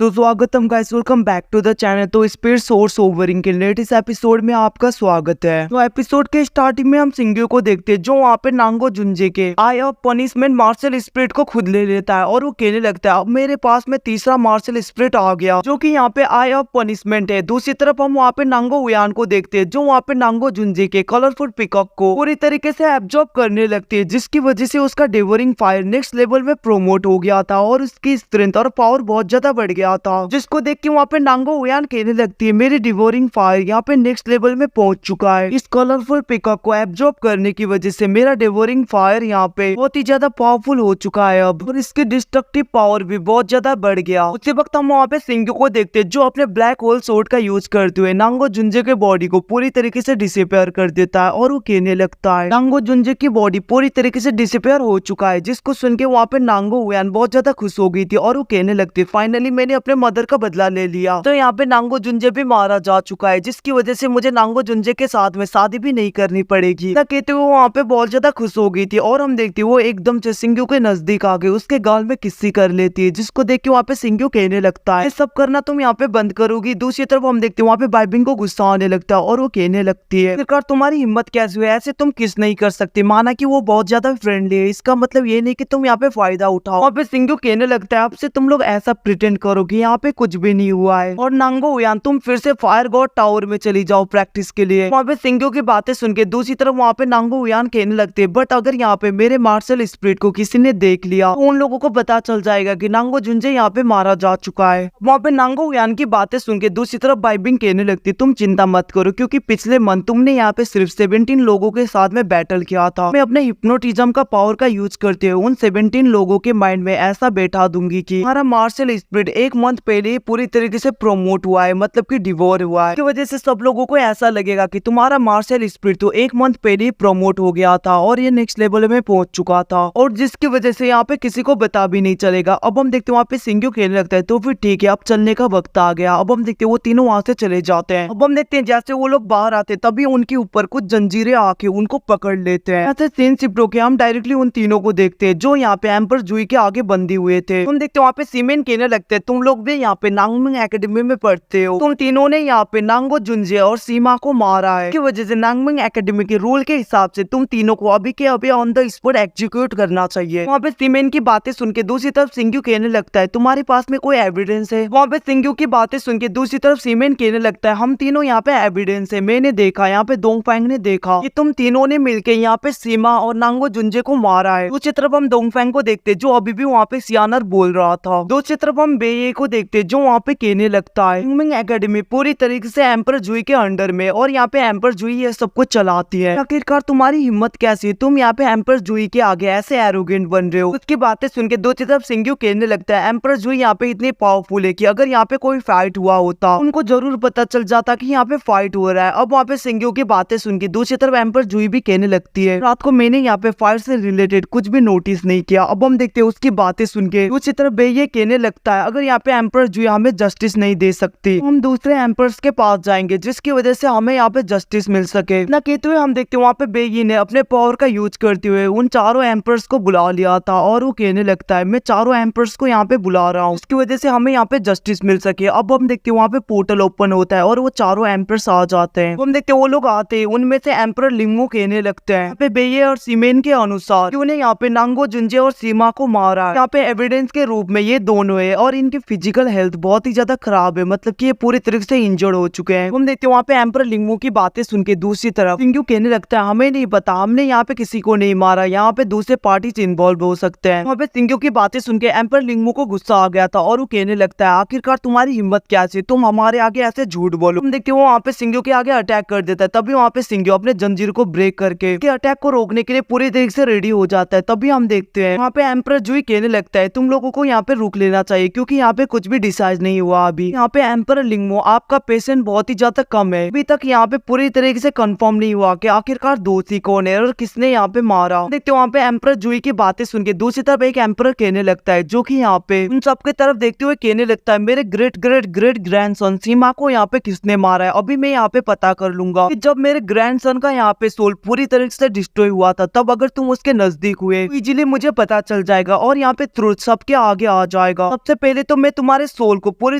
तो स्वागतम guys, welcome back to the channel. तो स्पीड सोर्स ओवरिंग के लेटेस्ट एपिसोड में आपका स्वागत है। तो एपिसोड के स्टार्टिंग में हम सिंग्यू को देखते हैं जो वहाँ पे नांगो जुंजे के आई ऑफ पनिशमेंट मार्शल स्पिरिट को खुद ले लेता है और वो कहने लगता है अब मेरे पास में तीसरा मार्शल स्पिरिट आ गया जो कि यहाँ पे आई ऑफ पनिशमेंट है। दूसरी तरफ हम वहाँ पे नांगो उयान को देखते हैं जो वहाँ पे नांगो जुंजे के कलरफुल पिकअप को पूरी तरीके से एब्जॉर्ब करने लगती है, जिसकी वजह से उसका डिवोरिंग फायर नेक्स्ट लेवल में प्रोमोट हो गया था और उसकी स्ट्रेंथ और पावर बहुत ज्यादा बढ़ गया था, जिसको देख के वहाँ पे नांगो उयान कहने लगती है मेरी डिवोरिंग फायर यहाँ पे नेक्स्ट लेवल में पहुंच चुका है। इस कलरफुल पिकअप को एब्जॉर्ब करने की वजह से मेरा डिवोरिंग फायर यहाँ पे बहुत ही ज्यादा पावरफुल हो चुका है अब, और इसकी डिस्ट्रक्टिव पावर भी बहुत ज्यादा बढ़ गया। उसी वक्त हम वहाँ पे सिंग्यू को देखते हैं जो अपने ब्लैक होल सोर्ड का यूज करते हुए नांगो जुंजे के बॉडी को पूरी तरीके से डिसअपियर कर देता है और वो कहने लगता है नांगो जुंजे की बॉडी पूरी तरीके से डिसअपियर हो चुका है, जिसको सुन के वहाँ पे नांगो उयान बहुत ज्यादा खुश हो गई थी और वो कहने लगती फाइनली मैंने अपने मदर का बदला ले लिया। तो यहाँ पे नांगो जुंजे भी मारा जा चुका है, जिसकी वजह से मुझे नांगो जुंजे के साथ में शादी भी नहीं करनी पड़ेगी। ना कहते हुए वहाँ पे बहुत ज्यादा खुश हो गई थी और हम देखते वो एकदम से सिंग्यू के नजदीक आ गई, उसके गाल में किस्सी कर लेती है, जिसको देख के वहाँ पे सिंग्यू कहने लगता है सब करना तुम यहाँ पे बंद करोगी। दूसरी तरफ हम देखते वहाँ पे बाइबिंग को गुस्सा आने लगता है और वो कहने लगती है सरकार तुम्हारी हिम्मत कैसे हुई, ऐसे तुम किस नहीं कर सकते, माना कि वो बहुत ज्यादा फ्रेंडली है, इसका मतलब ये नहीं कि तुम यहाँ पे फायदा उठाओ। वहाँ पे सिंग्यू कहने लगता है अब से तुम लोग ऐसा प्रिटेंड करो कि यहाँ पे कुछ भी नहीं हुआ है और नांगो उयान तुम फिर से फायर गॉड टावर में चली जाओ प्रैक्टिस के लिए। वहाँ पे सिंग्यू की बातें सुन के दूसरी तरफ वहाँ पे नांगो उयान कहने लगते हैं बट अगर यहाँ पे मेरे मार्शल स्पिरिट को किसी ने देख लिया तो उन लोगों को पता चल जाएगा कि नांगो जुंजे यहाँ पे मारा जा चुका है। वहाँ पे नांगो उयान की बातें सुन के दूसरी तरफ बाइबिंग कहने लगती तुम चिंता मत करो क्योंकि पिछले मंथ तुमने यहाँ पे सिर्फ 17 लोगों के साथ में बैटल किया था, मैं अपने हिप्नोटिज्म का पावर का यूज करते हुए उन 17 लोगों के माइंड में ऐसा बैठा दूंगी कि हमारा मार्शल स्पिरिट एक मंथ पहले ही पूरी तरीके से प्रोमोट हुआ है, मतलब कि डिवोर हुआ है। इसकी वजह से सब लोगों को ऐसा लगेगा कि तुम्हारा मार्शल स्पिरिट तो एक मंथ पहले ही प्रोमोट हो गया था और ये नेक्स्ट लेवल में पहुंच चुका था, और जिसकी वजह से यहाँ पे किसी को बता भी नहीं चलेगा। अब हम देखते वहाँ पे सिंग्यू खेलने लगता है तो फिर ठीक है अब चलने का वक्त आ गया। अब हम देखते वो तीनों वहाँ से चले जाते हैं। अब हम देखते हैं जैसे वो लोग बाहर आते तभी उनके ऊपर कुछ जंजीरें आके उनको पकड़ लेते हैं। ऐसे सीन शिफ्ट होके हम डायरेक्टली उन तीनों को देखते हैं जो यहाँ पे एम्पर जुई के आगे बंधे हुए थे। हम देखते वहाँ पे सीमेन कहने लगते हैं तुम लोग भी यहाँ पे नांगमिंग एकेडमी में पढ़ते हो, तुम तीनों ने यहाँ पे नांगो जुंजे और सीमा को मारा है, की वजह से नांगमिंग एकेडमी के रूल के हिसाब से तुम तीनों को अभी के अभी ऑन द स्पॉट एग्जीक्यूट करना चाहिए। वहाँ पे सीमेन की बातें सुन के दूसरी तरफ सिंग्यू कहने लगता है तुम्हारे पास में कोई एविडेंस है। वहाँ पे सिंग्यू की बातें सुन के दूसरी तरफ सीमेन कहने लगता है हम तीनों यहाँ पे एविडेंस है, मैंने देखा, यहाँ पे दोंगफैंग ने देखा कि तुम तीनों ने मिलके यहाँ पे सीमा और नांगो जुंजे को मारा है। दूसरी तरफ हम दोंगफैंग को देखते जो अभी भी वहाँ पे सियानर बोल रहा था। दूसरी तरफ हम बेये को देखते जो वहाँ पे कहने लगता है नांगमिंग एकेडमी पूरी तरीके से एम्पर जुई के अंडर में और यहाँ पे एम्पर जुई ये सब कुछ चलाती है। आखिरकार तुम्हारी हिम्मत कैसी है, तुम यहाँ पे एम्पर जुई के आगे ऐसे एरोगेंट बन रहे हो। उसकी बातें सुन के दूसरी तरफ सिंग्यू कहने लगता है एम्पर जुई यहाँ पे इतनी पावरफुल है कि अगर यहाँ पे कोई फाइट हुआ होता उनको जरूर पता चल जाता कि यहाँ पे फाइट हो रहा है। अब वहाँ पे सिंग्यू की बातें सुन के दूसरी तरफ एम्पर जुई भी कहने लगती है रात को मैंने यहाँ पे फायर से रिलेटेड कुछ भी नोटिस नहीं किया। अब हम देखते हैं उसकी बातें सुन के दूसरी तरफ बेये कहने लगता है अगर यहाँ पे एम्पर जुई हमें जस्टिस नहीं दे सकती तो हम दूसरे एम्पर्स के पास जाएंगे जिसकी वजह से हमें यहाँ पे जस्टिस मिल सके। ना कहते हुए हम देखते हैं वहाँ पे बेये ने अपने पावर का यूज करते हुए उन चारों एम्पर्स को बुला लिया था और वो कहने लगता है मैं चारों एम्पर्स को यहाँ पे बुला रहा हूँ इसकी वजह से हमें यहाँ पे जस्टिस मिल सके। अब हम देखते हैं वहाँ पे पोर्टल ओपन होता है और वो चारों एम्पर्स आ जाते हैं। हम देखते हैं वो लोग आते हैं, उनमें से एम्पर लिंगो कहने लगते हैं यहाँ पे बेये और सीमेन के अनुसार कि उन्हें यहाँ पे नांगो जुंजे और सीमा को मारा है, यहाँ पे एविडेंस के रूप में ये दोनों है और इनकी फिजिकल हेल्थ बहुत ही ज्यादा खराब है, मतलब कि ये पूरी तरीके से इंजर्ड हो चुके हैं। हम देखते हैं वहाँ पे एम्पर लिंगो की बातें सुन के दूसरी तरफ सिंग्यू कहने लगता है हमें नहीं पता, हमने यहाँ पे किसी को नहीं मारा, यहाँ पे दूसरे पार्टीज इन्वॉल्व हो सकते हैं। वहाँ पे सिंग्यू की बातें सुन के एम्पर लिंगो को गुस्सा आ गया था और वो कहने लगता है आखिरकार तुम्हारी हिम्मत क्या है, तुम हमारे आगे ऐसे झूठ बोलो। हम देखते हैं वो वहाँ पे सिंग्यू के आगे अटैक कर देता है, तभी वहाँ पे सिंग्यू अपने जंजीर को ब्रेक करके अटैक को रोकने के लिए पूरी तरीके से रेडी हो जाता है। तभी हम देखते हैं वहाँ पे एम्पर जुई कहने लगता है तुम लोगों को यहाँ पे रुक लेना चाहिए क्योंकि यहाँ पे कुछ भी डिसाइड नहीं हुआ अभी। यहाँ पे एम्पर लिंगो आपका पेशेंट बहुत ही ज्यादा कम है, अभी तक यहाँ पे पूरी तरीके से कंफर्म नहीं हुआ कि आखिरकार दोषी कौन है और किसने यहाँ पे मारा। देखते वहाँ पे एम्पर जुई की बातें सुन के दूसरी तरफ एक एम्पर कहने लगता है जो कि यहाँ पे उन सबके तरफ देखते हुए कहने लगता है मेरे ग्रेट ग्रेट ग्रेट ग्रैंडसन सीमा को यहाँ पे किसने मारा है, अभी मैं यहाँ पे पता कर लूंगा कि जब मेरे ग्रैंडसन का यहाँ पे सोल पूरी तरीके से डिस्ट्रॉय हुआ था तब अगर तुम उसके नजदीक हुए तो इजीली मुझे पता चल जाएगा और यहाँ पे ट्रुथ सबके आगे आ जाएगा। सबसे पहले तो मैं तुम्हारे सोल को पूरी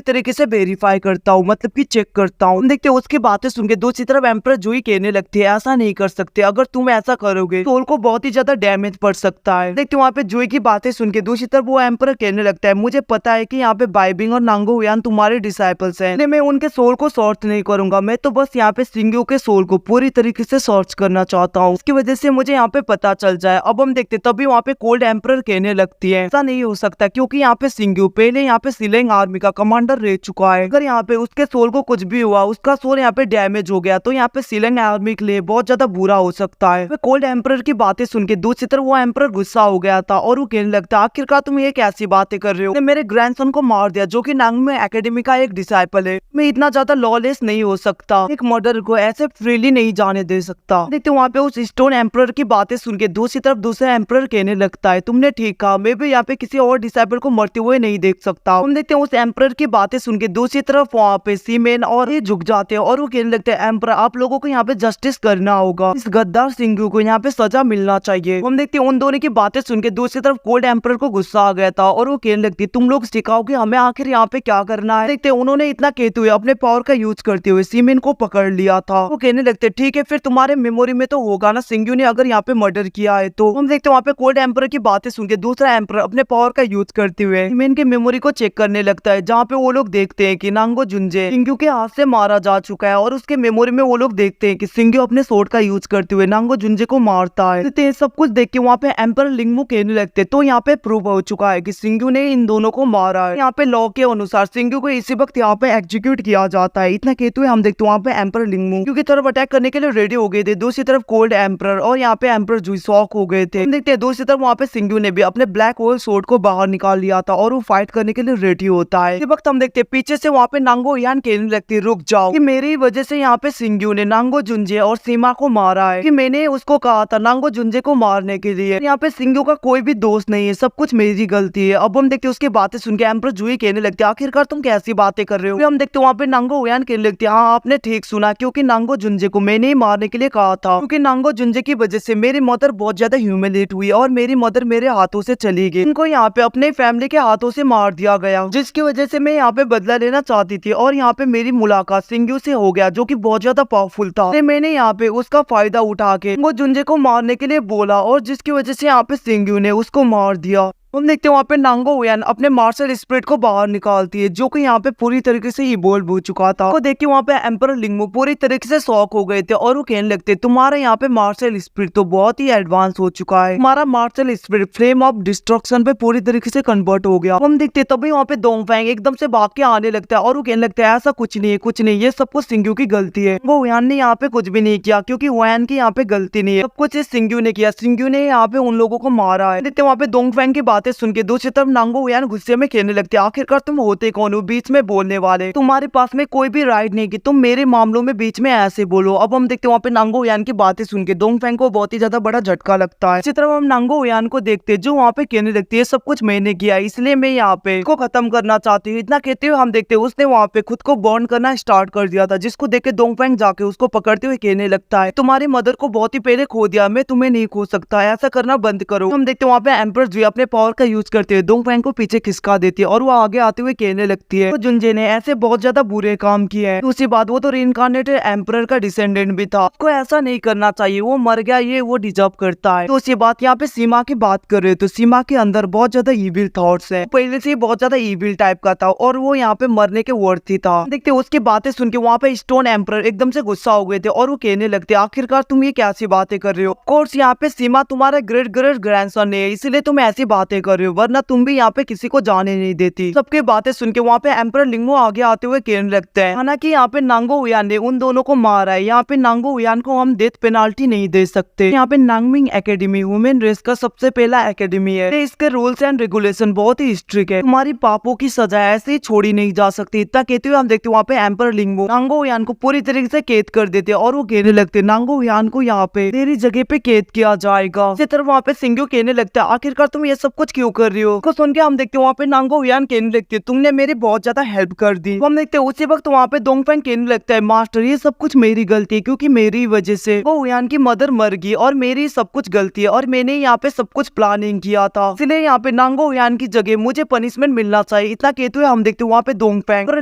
तरीके से वेरीफाई करता हूँ, मतलब कि चेक करता हूँ। देखते उसकी बातें सुन के दूसरी तरफ एम्परर जूही कहने लगती है ऐसा नहीं कर सकते, अगर तुम ऐसा करोगे सोल को बहुत ही ज्यादा डैमेज पड़ सकता है। देखते वहाँ पे जूही की बातें सुन के दूसरी तरफ वो एम्परर कहने लगता है मुझे पता है कि यहाँ पे बाइबिंग और नांगो हुयान तुम्हारे डिसाइपल्स हैं, मैं उनके सोल को सॉर्ट नहीं करूंगा, मैं तो बस यहाँ पे सिंग्यू के सोल को पूरी तरीके से सर्च करना चाहता हूँ, इसकी वजह से मुझे यहाँ पे पता चल जाए। अब हम देखते तभी वहाँ पे कोल्ड एम्परर कहने लगती है ऐसा नहीं हो सकता, क्योंकि यहाँ पे सिंग्यू पहले यहाँ पे सिलेंग आर्मी का कमांडर रह चुका है, अगर यहाँ पे उसके सोल को कुछ भी हुआ, उसका सोल यहाँ पे डैमेज हो गया, तो यहाँ पे सिलेंग आर्मी के लिए बहुत ज्यादा बुरा हो सकता है। कोल्ड एम्परर की बातें सुन के दूसरी तरफ वो एम्परर गुस्सा हो गया था और वो कहने लगता आखिरकार तुम ये कैसी बातें कर रहे हो, मेरे ग्रैंडसन को मार दिया जो कि नांगमे एकेडमी का एक डिसाइपल है, मैं इतना ज्यादा लॉलेस नहीं हो सकता, एक मर्डर को ऐसे फ्रीली नहीं जाने दे सकता। देखते वहाँ पे उस स्टोन एम्परर की बातें सुन के दूसरी तरफ दूसरा एम्परर कहने लगता है तुमने ठीक कहा, मैं भी यहाँ पे किसी और डिसाइपल को मरते हुए नहीं देख सकता। हम देखते हैं उस एम्परर की बातें सुन के दूसरी तरफ वहाँ पे सीमेन और ये झुक जाते हैं और वो कहने लगते हैं एम्परर आप लोगों को यहाँ पे जस्टिस करना होगा, इस गद्दार सिंग्यू को यहाँ पे सजा मिलना चाहिए। हम देखते हैं उन दोनों की बातें सुन के दूसरी तरफ कोल्ड एम्परर को गुस्सा आ गया था और वो कहने लगती तुम लोग सिखाओगे हमें आखिर यहाँ पे क्या करना है। देखते उन्होंने इतना कहते हुए अपने पावर का यूज करते हुए सीमेन को पकड़ लिया था। वो कहने लगते ठीक है फिर तुम्हारे मेमोरी में तो होगा ना सिंग्यू ने अगर यहाँ पे मर्डर किया है तो। हम देखते वहाँ पे कोल्ड एम्परर की बातें सुन के दूसरा एम्परर अपने पावर का यूज करते हुए सीमेन के मेमोरी को चेक करने लगता है, जहाँ पे वो लोग देखते हैं कि नांगो जुंजे सिंग्यू के हाथ से मारा जा चुका है और उसके मेमोरी में वो लोग देखते हैं कि सिंग्यू अपने सोर्ड का यूज करते हुए नांगो जुंजे को मारता है। सब कुछ देख के वहाँ पे एम्परर लिंगमू कहने लगते तो यहाँ पे प्रूव हो चुका है कि सिंग्यू ने इन दोनों को मारा है, यहाँ पे लॉ के अनुसार सिंग्यू को इसी वक्त यहाँ पे एग्जीक्यूट किया जाता है। इतना कहते हुए हम देखते वहाँ पे एम्परर लिंगमू क्योंकि तरफ अटैक करने के लिए रेडी हो गए थे, दूसरी तरफ कोल्ड एम्परर और यहाँ पे एम्परर जूही शॉक हो गए थे। हम देखते हैं दूसरी तरफ वहाँ पे सिंग्यू ने भी अपने ब्लैक होल सोर्ड को बाहर निकाल लिया था और वो फाइट करने के लिए रेडी होता है। इस वक्त हम देखते हैं पीछे से वहाँ पे नांगो हुयान कहने लगती रुक जाओ कि मेरी वजह से यहाँ पे सिंग्यू ने नांगो जुंजे और सीमा को मारा है, कि मैंने उसको कहा था नांगो जुंजे को मारने के लिए, यहाँ पे सिंग्यू का कोई भी दोस्त नहीं है, सब कुछ मेरी गलती है। अब हम देखते हैं उसकी बातें सुन के एम्परर जूही कहने लगती है आखिरकार तुम कैसी बातें कर रहे हो। हम देखते वहाँ पे नांगो हुयान कहने लगती है हाँ आपने ठीक सुना, क्योंकि नांगो जुंजे को मैंने ही मारने के लिए कहा था, क्योंकि नांगो जुंजे की वजह से मेरी मदर बहुत ज्यादा ह्यूमिलेट हुई और मेरी मदर मेरे हाथों से चली गई, इनको यहाँ पे अपने फैमिली के हाथों से मार दिया गया, जिसकी वजह से मैं यहाँ पे बदला लेना चाहती थी और यहाँ पे मेरी मुलाकात सिंग्यू से हो गया जो कि बहुत ज्यादा पावरफुल था। मैंने यहाँ पे उसका फायदा उठा के वो जुंजे को मारने के लिए बोला और जिसकी वजह से यहाँ पे सिंग्यू ने उसको मार दिया। हम देखते हैं वहाँ पे नांगो हुयान अपने मार्शल स्पिरिट को बाहर निकालती है जो कि यहाँ पे पूरी तरीके से इवॉल्व हो चुका था। तो देख के वहाँ पे एम्परर लिंगमू पूरी तरीके से शॉक हो गए थे और वो कहने लगते तुम्हारा यहाँ पे मार्शल स्पिरिट तो बहुत ही एडवांस हो चुका है, तुम्हारा martial spirit flame of destruction पे पूरी तरीके से कन्वर्ट हो गया। हम देखते तभी वहाँ पे दोंगफैंग एकदम से भाग के आने लगता है और वो कहने लगता है ऐसा कुछ नहीं है, कुछ नहीं, ये सब कुछ सिंग्यू की गलती है, वो हुयान ने यहाँ पे कुछ भी नहीं किया, क्योंकि हुयान की यहाँ पे गलती नहीं है, सब कुछ सिंग्यू ने किया, सिंग्यू ने यहाँ पे उन लोगों को मारा है। देखते वहाँ पे दोंगफैंग की बातें सुन के दूसरी तरफ नांगो हुयान गुस्से में कहने लगते आखिरकार तुम होते कौन हो बीच में बोलने वाले, तुम्हारे पास में कोई भी राइट नहीं कि तुम मेरे मामलों में बीच में ऐसे बोलो। अब हम देखते हैं वहाँ पे नांगो हुयान की बातें सुन के दोंगफैंग को बहुत ही ज्यादा बड़ा झटका लगता है। इसी तरफ हम नांगो हुयान को देखते हैं जो वहाँ पे कहने लगती है सब कुछ मैंने किया, इसलिए मैं यहाँ पे इसको खत्म करना चाहती हूँ। इतना कहते हुए हम देखते हैं उसने वहाँ पे खुद को बर्न करना स्टार्ट कर दिया था, जिसको देख के दोंगफैंग जाके उसको पकड़ते हुए कहने लगता है तुम्हारी मदर को बहुत ही पहले खो दिया, मैं तुम्हें नहीं खो सकता, ऐसा करना बंद करो। हम देखते हैं वहाँ पे एम्परर जूही अपने पावर का यूज करते हुए दोंगफैंग को पीछे खिसका देती है और वो आगे आते हुए कहने लगती है तो जुंजे ने ऐसे बहुत ज्यादा बुरे काम किए हैं, दूसरी बात वो तो रीइंकार्नेटेड एम्परर का डिसेंडेंट भी था, उसको ऐसा नहीं करना चाहिए, वो मर गया, ये वो डिजर्व करता है। तो उसी बात यहाँ पे सीमा की बात कर रहे तो सीमा के अंदर बहुत ज्यादा इविल थॉट्स है, पहले से ही बहुत ज्यादा इविल टाइप का था और वो यहाँ पे मरने के वर्दी था। देखते उसकी बातें सुन के वहाँ पे स्टोन एम्परर एकदम से गुस्सा हो गए थे और वो कहने लगते आखिरकार तुम ये कैसी बातें कर रहे हो, कोर्स यहाँ पे सीमा तुम्हारा ग्रेट ग्रेट ग्रैंडसन है, इसलिए तुम ऐसी बातें कर रहे हो, वरना तुम भी यहाँ पे किसी को जाने नहीं देती। सबके बातें सुन के वहाँ पे एम्परर लिंगमू आगे आते हुए कहने लगते हैं हालांकि यहाँ पे नांगो हुयान ने उन दोनों को मारा है, यहाँ पे नांगो हुयान को हम डेथ पेनाल्टी नहीं दे सकते, यहाँ पे नांगमिंग एकेडमी ह्यूमन रेस का सबसे पहला एकेडमी है, इसके रूल्स एंड रेगुलेशन बहुत ही स्ट्रिक्ट है, तुम्हारी पापों की सजा ऐसे ही छोड़ी नहीं जा सकती। इतना कहते हुए हम देखते वहाँ पे एम्परर लिंगमू नांगो हुयान को पूरी तरीके से कैद कर देते और वो कहने लगते नांगो हुयान को यहाँ पे तेरी जगह पे कैद किया जाएगा। इसी तरह वहाँ पे सिंग्यू कहने लगता है आखिरकार तुम ये सब कुछ कुछ क्यों कर रही हो। को सुन के हम देखते वहाँ पे नांगो हुयान कहने लगती है तुमने मेरी बहुत ज्यादा हेल्प कर दी। हम देखते उसी वक्त वहाँ पे दोंगफेंग कहने लगता है मास्टर ये सब कुछ मेरी गलती है क्योंकि मेरी वजह से वो हुयान की मदर मर गई और मेरी सब कुछ गलती है और मैंने यहाँ पे सब कुछ प्लानिंग किया था, इसलिए यहाँ पे नांगो हुयान की जगह मुझे पनिशमेंट मिलना चाहिए। इतना कहते हुए हम देखते वहाँ पे दोंगफेंग और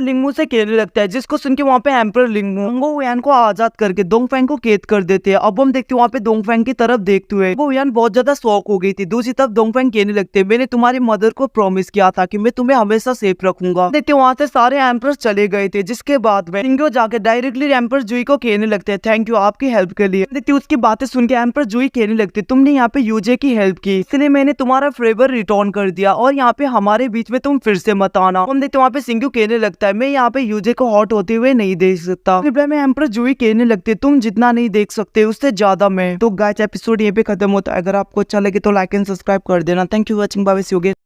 लिंगमू से कहने लगता है, जिसको सुन के वहाँ पे एम्पर लिंगमू नांगो हुयान को आजाद करके दोंगफेंग को कैद कर देते हैं। अब हम देखते वहाँ पे दोंगफेंग की तरफ देखते हुए वो हुयान बहुत ज्यादा शौक हो गई थी। दूसरी तरफ दोंगफेंग कहने लगते हैं मैंने तुम्हारी मदर को प्रॉमिस किया था कि मैं तुम्हें हमेशा सेफ रखूंगा। देखते वहाँ से सारे एम्पर चले गए थे, जिसके बाद में सिंगो जाके डायरेक्टली एम्पर जुई को कहने लगते हैं थैंक यू आपकी हेल्प के लिए। देखते उसकी बातें सुन के एम्पर जुई कहने लगते तुमने यहाँ पे यूजे की हेल्प की इसलिए मैंने तुम्हारा फेवर रिटर्न कर दिया और यहाँ पे हमारे बीच में तुम फिर से मत आना। हम देखते वहाँ पे सिंगू कहने लगता है मैं यहाँ पे यूजे को हॉट होते हुए नहीं देख सकता। रिप्लाई में एम्पर जुई कहने लगते तुम जितना नहीं देख सकते उससे ज्यादा मैं। तो गाइस एपिसोड ये पे खत्म होता है। अगर आपको अच्छा लगे तो लाइक एंड सब्सक्राइब कर देना। Thank you watching, bye bye, see you again.